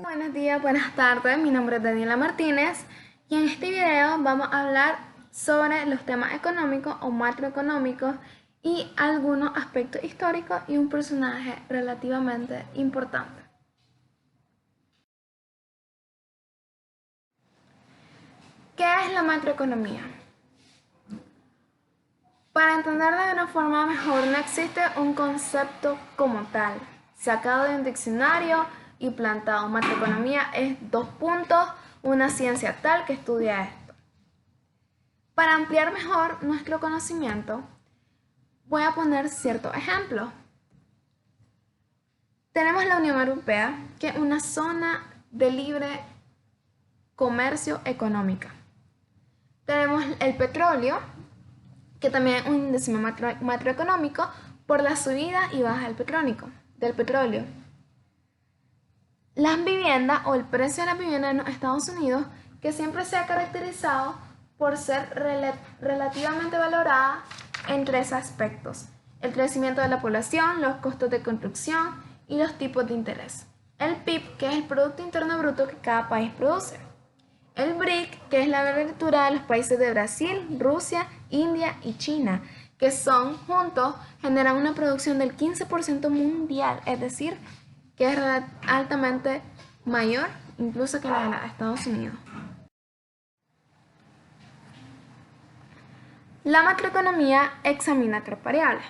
Buenos días, buenas tardes, mi nombre es Daniela Martínez y en este video vamos a hablar sobre los temas económicos o macroeconómicos y algunos aspectos históricos y un personaje relativamente importante. ¿Qué es la macroeconomía? Para entenderla de una forma mejor, no existe un concepto como tal, sacado de un diccionario y plantado. Macroeconomía es dos puntos, una ciencia tal que estudia esto. Para ampliar mejor nuestro conocimiento, voy a poner ciertos ejemplos. Tenemos la Unión Europea, que es una zona de libre comercio económica. Tenemos el petróleo, que también es un índice macroeconómico por la subida y baja del petróleo. Las viviendas o el precio de las viviendas en los Estados Unidos, que siempre se ha caracterizado por ser relativamente valorada en tres aspectos: el crecimiento de la población, los costos de construcción y los tipos de interés. El PIB, que es el Producto Interno Bruto que cada país produce. El BRIC, que es la abreviatura de los países de Brasil, Rusia, India y China, que son juntos generan una producción del 15% mundial, es decir, que es altamente mayor incluso que la de los Estados Unidos. La macroeconomía examina tres variables: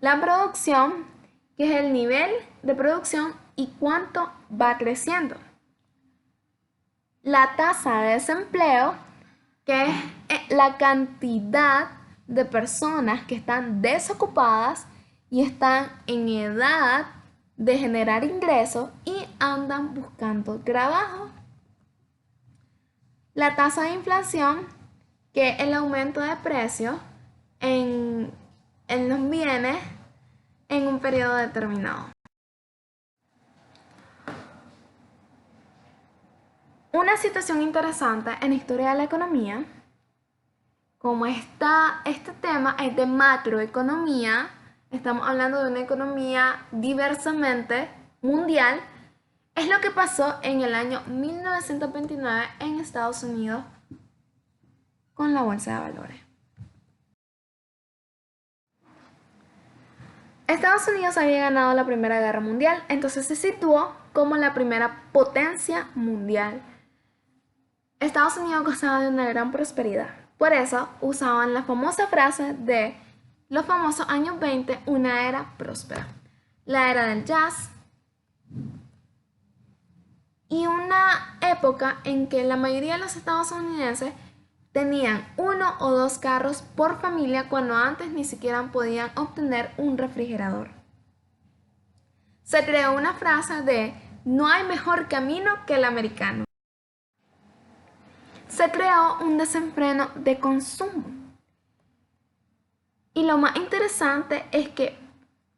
la producción, que es el nivel de producción y cuánto va creciendo; la tasa de desempleo, que es la cantidad de personas que están desocupadas y están en edad de generar ingresos y andan buscando trabajo; la tasa de inflación, que es el aumento de precios en los bienes en un periodo determinado. Una situación interesante en la historia de la economía, como este tema es de macroeconomía, estamos hablando de una economía diversamente mundial, es lo que pasó en el año 1929 en Estados Unidos con la bolsa de valores. Estados Unidos había ganado la Primera Guerra Mundial, entonces se situó como la primera potencia mundial. Estados Unidos gozaba de una gran prosperidad. Por eso usaban la famosa frase de los famosos años 20, una era próspera. La era del jazz y una época en que la mayoría de los estadounidenses tenían uno o dos carros por familia cuando antes ni siquiera podían obtener un refrigerador. Se creó una frase de no hay mejor camino que el americano. Se creó un desenfreno de consumo. Y lo más interesante es que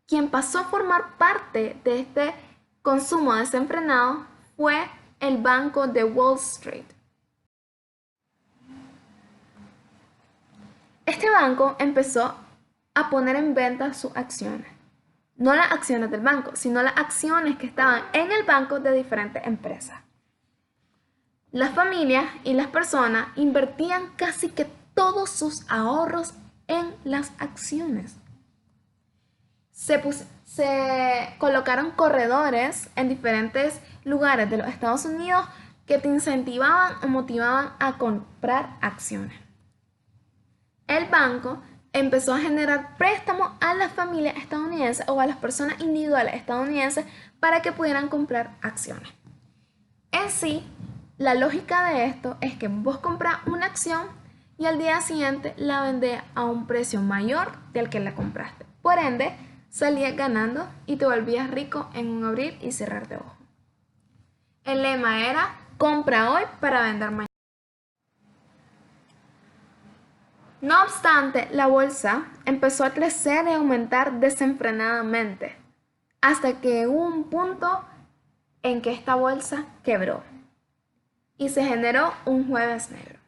quien pasó a formar parte de este consumo desenfrenado fue el Banco de Wall Street. Este banco empezó a poner en venta sus acciones. No las acciones del banco, sino las acciones que estaban en el banco de diferentes empresas. Las familias y las personas invertían casi que todos sus ahorros en las acciones. Se colocaron corredores en diferentes lugares de los Estados Unidos que te incentivaban o motivaban a comprar acciones. El banco empezó a generar préstamos a las familias estadounidenses o a las personas individuales estadounidenses para que pudieran comprar acciones. En sí, la lógica de esto es que vos compras una acción y al día siguiente la vendés a un precio mayor del que la compraste. Por ende, salías ganando y te volvías rico en un abrir y cerrar de ojos. El lema era compra hoy para vender mañana. No obstante, la bolsa empezó a crecer y aumentar desenfrenadamente hasta que hubo un punto en que esta bolsa quebró y se generó un jueves negro.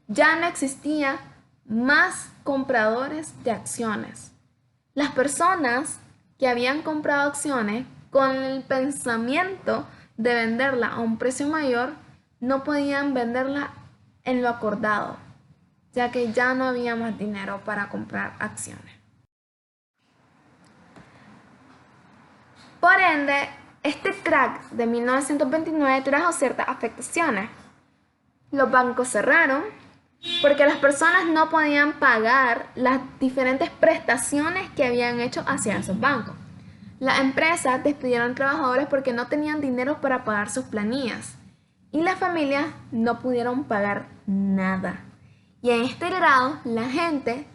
Ya no existía más compradores de acciones. Las personas que habían comprado acciones con el pensamiento de venderla a un precio mayor, no podían venderla en lo acordado, ya que ya no había más dinero para comprar acciones. Por ende, este crack de 1929 trajo ciertas afectaciones. Los bancos cerraron porque las personas no podían pagar las diferentes prestaciones que habían hecho hacia esos bancos. Las empresas despidieron trabajadores porque no tenían dinero para pagar sus planillas y las familias no pudieron pagar nada. Y en este grado, la gente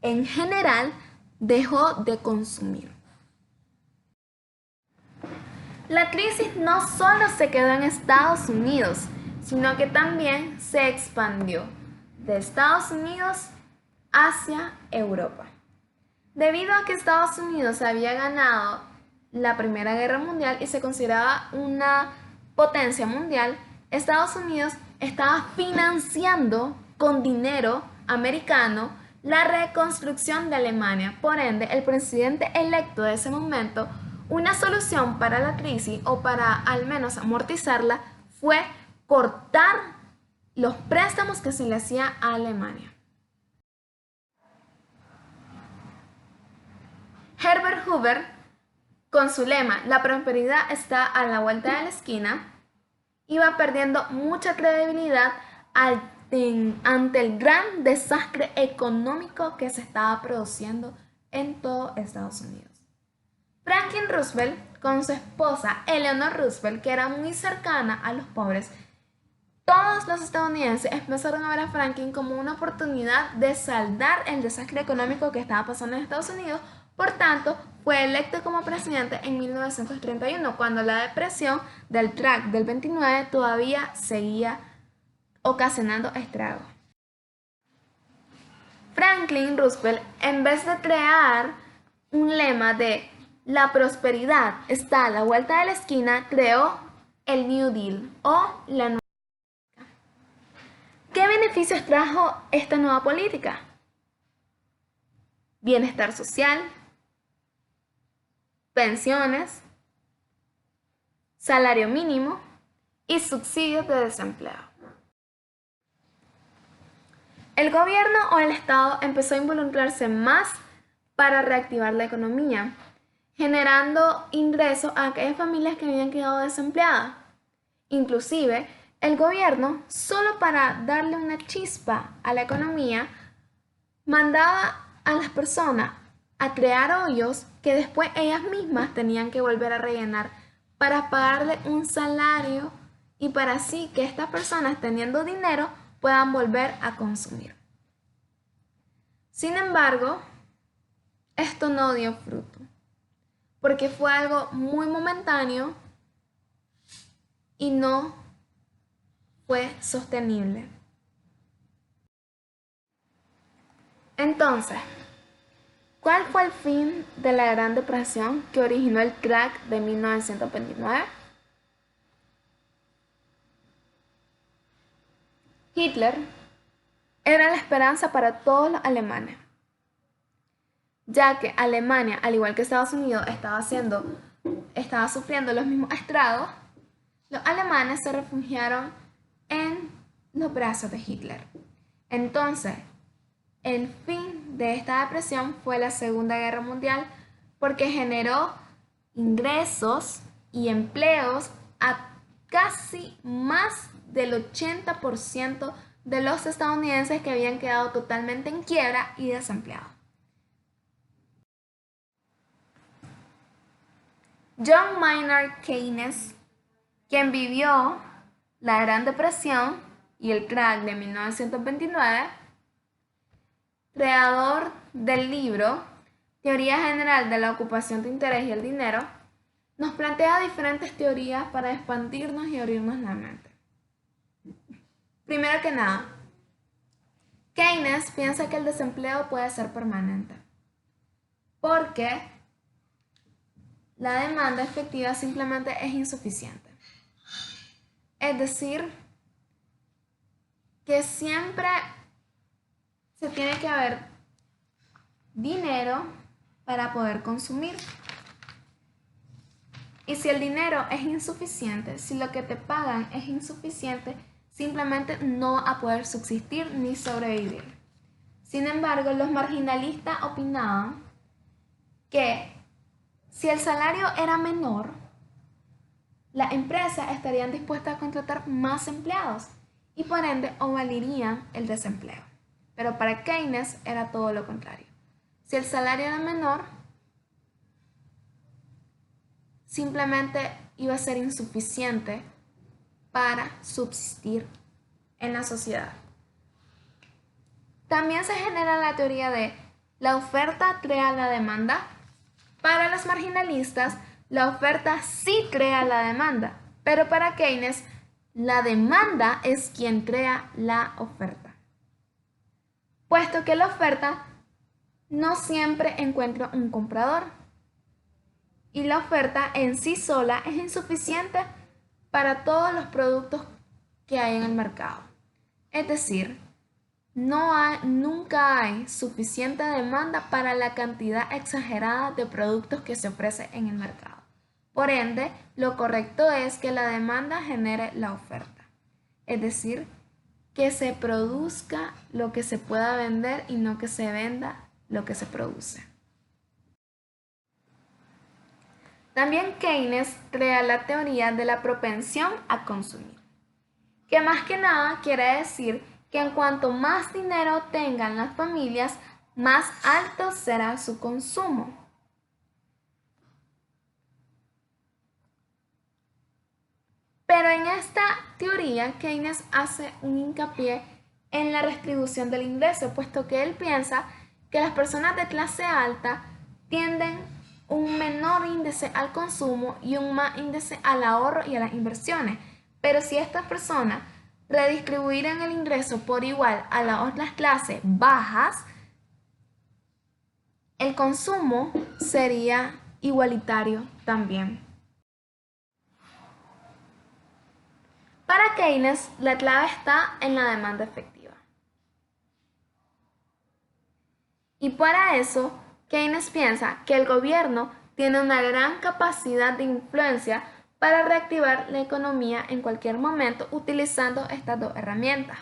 en general dejó de consumir. La crisis no solo se quedó en Estados Unidos, sino que también se expandió de Estados Unidos hacia Europa. Debido a que Estados Unidos había ganado la Primera Guerra Mundial y se consideraba una potencia mundial, Estados Unidos estaba financiando con dinero americano la reconstrucción de Alemania. Por ende, el presidente electo de ese momento, una solución para la crisis o para al menos amortizarla fue cortar los préstamos que se le hacía a Alemania. Herbert Hoover, con su lema "La prosperidad está a la vuelta de la esquina", iba perdiendo mucha credibilidad ante el gran desastre económico que se estaba produciendo en todo Estados Unidos. Franklin Roosevelt, con su esposa Eleanor Roosevelt, que era muy cercana a los pobres, todos los estadounidenses empezaron a ver a Franklin como una oportunidad de saldar el desastre económico que estaba pasando en Estados Unidos. Por tanto, fue electo como presidente en 1931, cuando la depresión del crack del 29 todavía seguía ocasionando estragos. Franklin Roosevelt, en vez de crear un lema de "la prosperidad está a la vuelta de la esquina", creó el New Deal o la nueva. ¿Qué beneficios trajo esta nueva política? Bienestar social, pensiones, salario mínimo y subsidios de desempleo. El gobierno o el Estado empezó a involucrarse más para reactivar la economía, generando ingresos a aquellas familias que habían quedado desempleadas. Inclusive, el gobierno, solo para darle una chispa a la economía, mandaba a las personas a crear hoyos que después ellas mismas tenían que volver a rellenar para pagarle un salario y para así que estas personas, teniendo dinero, puedan volver a consumir. Sin embargo, esto no dio fruto, porque fue algo muy momentáneo y no fue sostenible. Entonces, ¿cuál fue el fin de la Gran Depresión que originó el crack de 1929? Hitler era la esperanza para todos los alemanes, ya que Alemania, al igual que Estados Unidos, estaba sufriendo los mismos estragos. Los alemanes se refugiaron en los brazos de Hitler. Entonces, el fin de esta depresión fue la Segunda Guerra Mundial, porque generó ingresos y empleos a casi más del 80% de los estadounidenses que habían quedado totalmente en quiebra y desempleados. John Maynard Keynes, quien vivió la Gran Depresión y el crack de 1929, creador del libro Teoría General de la Ocupación de Interés y el Dinero, nos plantea diferentes teorías para expandirnos y abrirnos la mente. Primero que nada, Keynes piensa que el desempleo puede ser permanente, porque la demanda efectiva simplemente es insuficiente. Es decir, que siempre se tiene que haber dinero para poder consumir. Y si el dinero es insuficiente, si lo que te pagan es insuficiente, simplemente no vas a poder subsistir ni sobrevivir. Sin embargo, los marginalistas opinaban que si el salario era menor, las empresas estarían dispuestas a contratar más empleados y por ende abolirían el desempleo. Pero para Keynes era todo lo contrario. Si el salario era menor, simplemente iba a ser insuficiente para subsistir en la sociedad. También se genera la teoría de la oferta crea la demanda. Para los marginalistas, la oferta sí crea la demanda, pero para Keynes, la demanda es quien crea la oferta, puesto que la oferta no siempre encuentra un comprador y la oferta en sí sola es insuficiente para todos los productos que hay en el mercado. Es decir, nunca hay suficiente demanda para la cantidad exagerada de productos que se ofrece en el mercado. Por ende, lo correcto es que la demanda genere la oferta. Es decir, que se produzca lo que se pueda vender y no que se venda lo que se produce. También Keynes crea la teoría de la propensión a consumir, que más que nada quiere decir que en cuanto más dinero tengan las familias, más alto será su consumo. Pero en esta teoría, Keynes hace un hincapié en la redistribución del ingreso, puesto que él piensa que las personas de clase alta tienden un menor índice al consumo y un más índice al ahorro y a las inversiones. Pero si estas personas redistribuyeran el ingreso por igual a las otras clases bajas, el consumo sería igualitario también. Para Keynes, la clave está en la demanda efectiva. Y para eso, Keynes piensa que el gobierno tiene una gran capacidad de influencia para reactivar la economía en cualquier momento utilizando estas dos herramientas.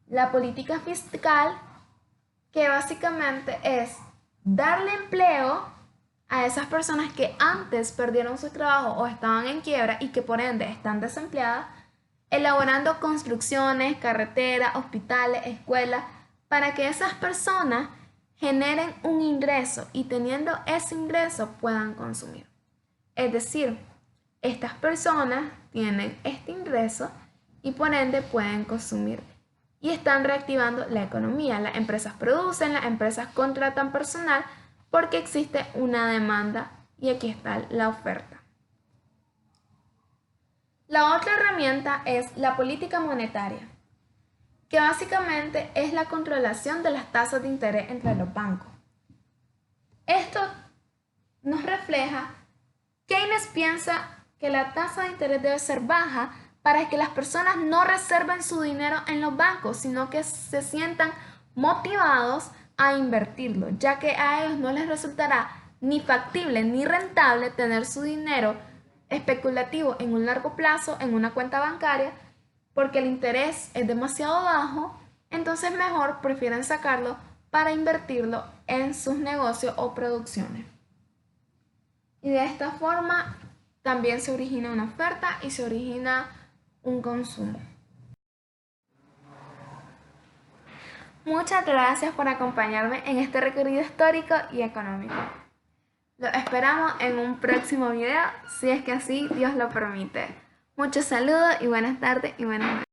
La política fiscal, que básicamente es darle empleo a esas personas que antes perdieron su trabajo o estaban en quiebra y que por ende están desempleadas, elaborando construcciones, carreteras, hospitales, escuelas, para que esas personas generen un ingreso y teniendo ese ingreso puedan consumir. Es decir, estas personas tienen este ingreso y por ende pueden consumir y están reactivando la economía. Las empresas producen, las empresas contratan personal porque existe una demanda y aquí está la oferta. La otra herramienta es la política monetaria, que básicamente es la controlación de las tasas de interés entre los bancos. Esto nos refleja que Keynes piensa que la tasa de interés debe ser baja para que las personas no reserven su dinero en los bancos, sino que se sientan motivados a invertirlo, ya que a ellos no les resultará ni factible ni rentable tener su dinero especulativo en un largo plazo en una cuenta bancaria, porque el interés es demasiado bajo, entonces mejor prefieren sacarlo para invertirlo en sus negocios o producciones. Y de esta forma también se origina una oferta y se origina un consumo. Muchas gracias por acompañarme en este recorrido histórico y económico. Los esperamos en un próximo video, si es que así Dios lo permite. Muchos saludos y buenas tardes y buenas noches.